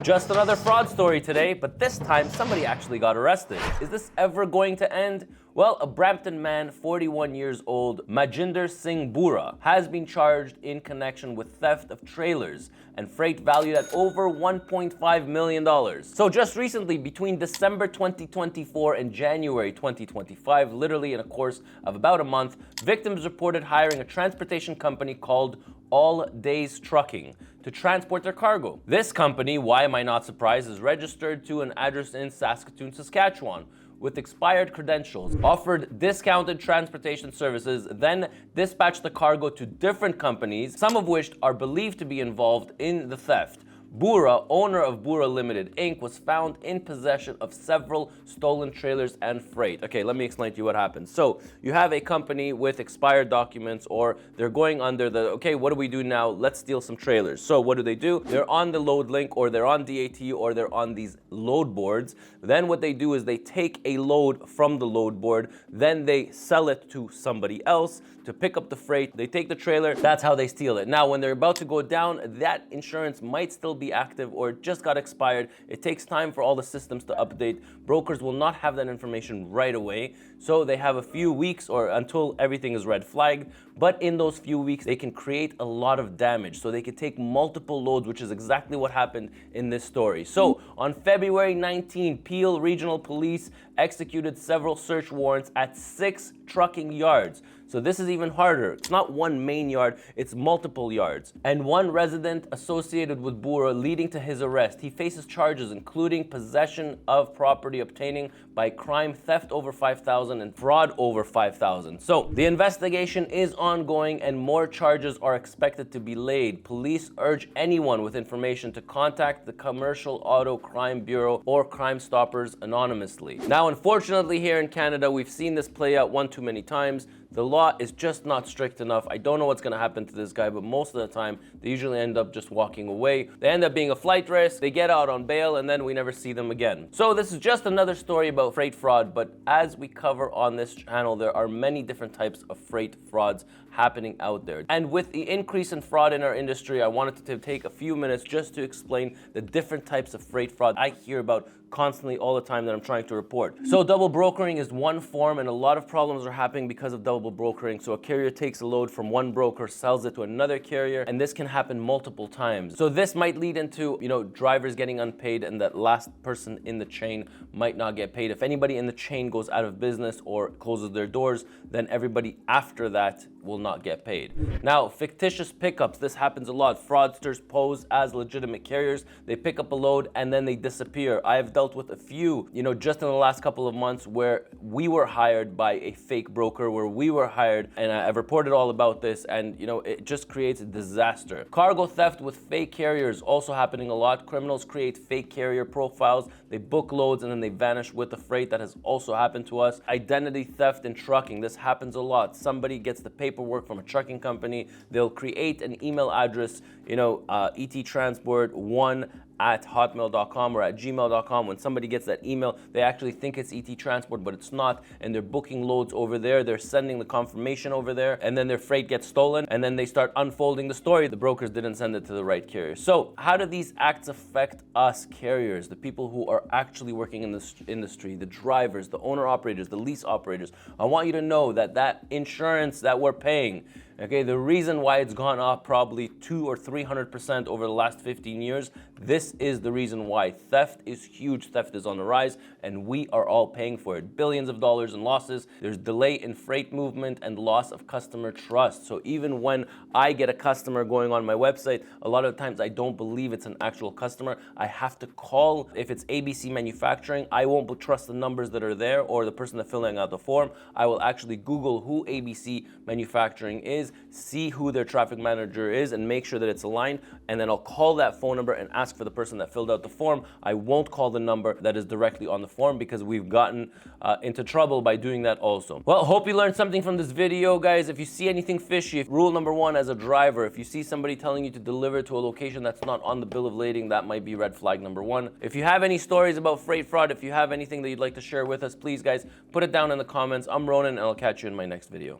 Just another fraud story today, but this time somebody actually got arrested. Is this ever going to end? Well, a Brampton man, 41 years old, Majinder Singh Bura, has been charged in connection with theft of trailers and freight valued at over $1.5 million. So just recently, between December 2024 and January 2025, literally in a course of about a month, victims reported hiring a transportation company called All Days Trucking to transport their cargo. This company, why am I not surprised, is registered to an address in Saskatoon, Saskatchewan, with expired credentials, offered discounted transportation services, then dispatched the cargo to different companies, some of which are believed to be involved in the theft. Bura, owner of Bura Limited Inc., was found in possession of several stolen trailers and freight. Okay, let me explain to you what happened. So you have a company with expired documents, or they're going under the, okay, what do we do now? Let's steal some trailers. So what do? They're on the load link, or they're on DAT, or they're on these load boards. Then what they do is they take a load from the load board, then they sell it to somebody else to pick up the freight. They take the trailer, that's how they steal it. Now, when they're about to go down, that insurance might still be active or it just got expired. It takes time for all the systems to update. Brokers will not have that information right away. So they have a few weeks or until everything is red flagged. But in those few weeks, they can create a lot of damage. So they can take multiple loads, which is exactly what happened in this story. So on February 19, Peel Regional Police executed several search warrants at 6 trucking yards. So this is even harder. It's not one main yard, it's multiple yards. And one resident associated with Bura leading to his arrest. He faces charges including possession of property obtaining by crime, theft over $5,000 and fraud over $5,000. So the investigation is ongoing and more charges are expected to be laid. Police urge anyone with information to contact the Commercial Auto Crime Bureau or Crime Stoppers anonymously. Now, unfortunately, here in Canada, we've seen this play out one too many times. The law is just not strict enough. I don't know what's going to happen to this guy, but most of the time, they usually end up just walking away. They end up being a flight risk, they get out on bail, and then we never see them again. So this is just another story about freight fraud, but as we cover on this channel, there are many different types of freight frauds happening out there. And with the increase in fraud in our industry, I wanted to take a few minutes just to explain the different types of freight fraud I hear about constantly all the time that I'm trying to report. So double brokering is one form, and a lot of problems are happening because of double brokering. So a carrier takes a load from one broker, sells it to another carrier, and this can happen multiple times. So this might lead into, drivers getting unpaid, and that last person in the chain might not get paid. If anybody in the chain goes out of business or closes their doors, then everybody after that will not get paid. Now, fictitious pickups, this happens a lot. Fraudsters pose as legitimate carriers. They pick up a load and then they disappear. I have dealt with a few, just in the last couple of months where we were hired by a fake broker, where we were hired, and I've reported all about this, and it just creates a disaster. Cargo theft with fake carriers also happening a lot. Criminals create fake carrier profiles. They book loads and then they vanish with the freight. That has also happened to us. Identity theft in trucking. This happens a lot. Somebody gets the paperwork from a trucking company. They'll create an email address, ettransport1@hotmail.com or at gmail.com. When somebody gets that email, they actually think it's ET Transport, but it's not, and they're booking loads over there. They're sending the confirmation over there, and then their freight gets stolen, and then they start unfolding the story. The brokers didn't send it to the right carrier. So how do these acts affect us carriers, the people who are actually working in this industry, the drivers, the owner-operators, the lease operators? I want you to know that insurance that we're paying, okay, the reason why it's gone up probably 200 or 300% over the last 15 years, this is the reason why. Theft is huge, theft is on the rise, and we are all paying for it. Billions of dollars in losses, there's delay in freight movement and loss of customer trust. So even when I get a customer going on my website, a lot of times I don't believe it's an actual customer. I have to call. If it's ABC Manufacturing, I won't trust the numbers that are there or the person that's filling out the form. I will actually Google who ABC Manufacturing is, see who their traffic manager is, and make sure that it's aligned, and then I'll call that phone number and ask for the person that filled out the form. I won't call the number that is directly on the form because we've gotten into trouble by doing that also. Well, hope you learned something from this video, guys. If you see anything fishy, rule number one as a driver, if you see somebody telling you to deliver to a location that's not on the bill of lading, that might be red flag number one. If you have any stories about freight fraud, if you have anything that you'd like to share with us, please, guys, put it down in the comments. I'm Ronan, and I'll catch you in my next video.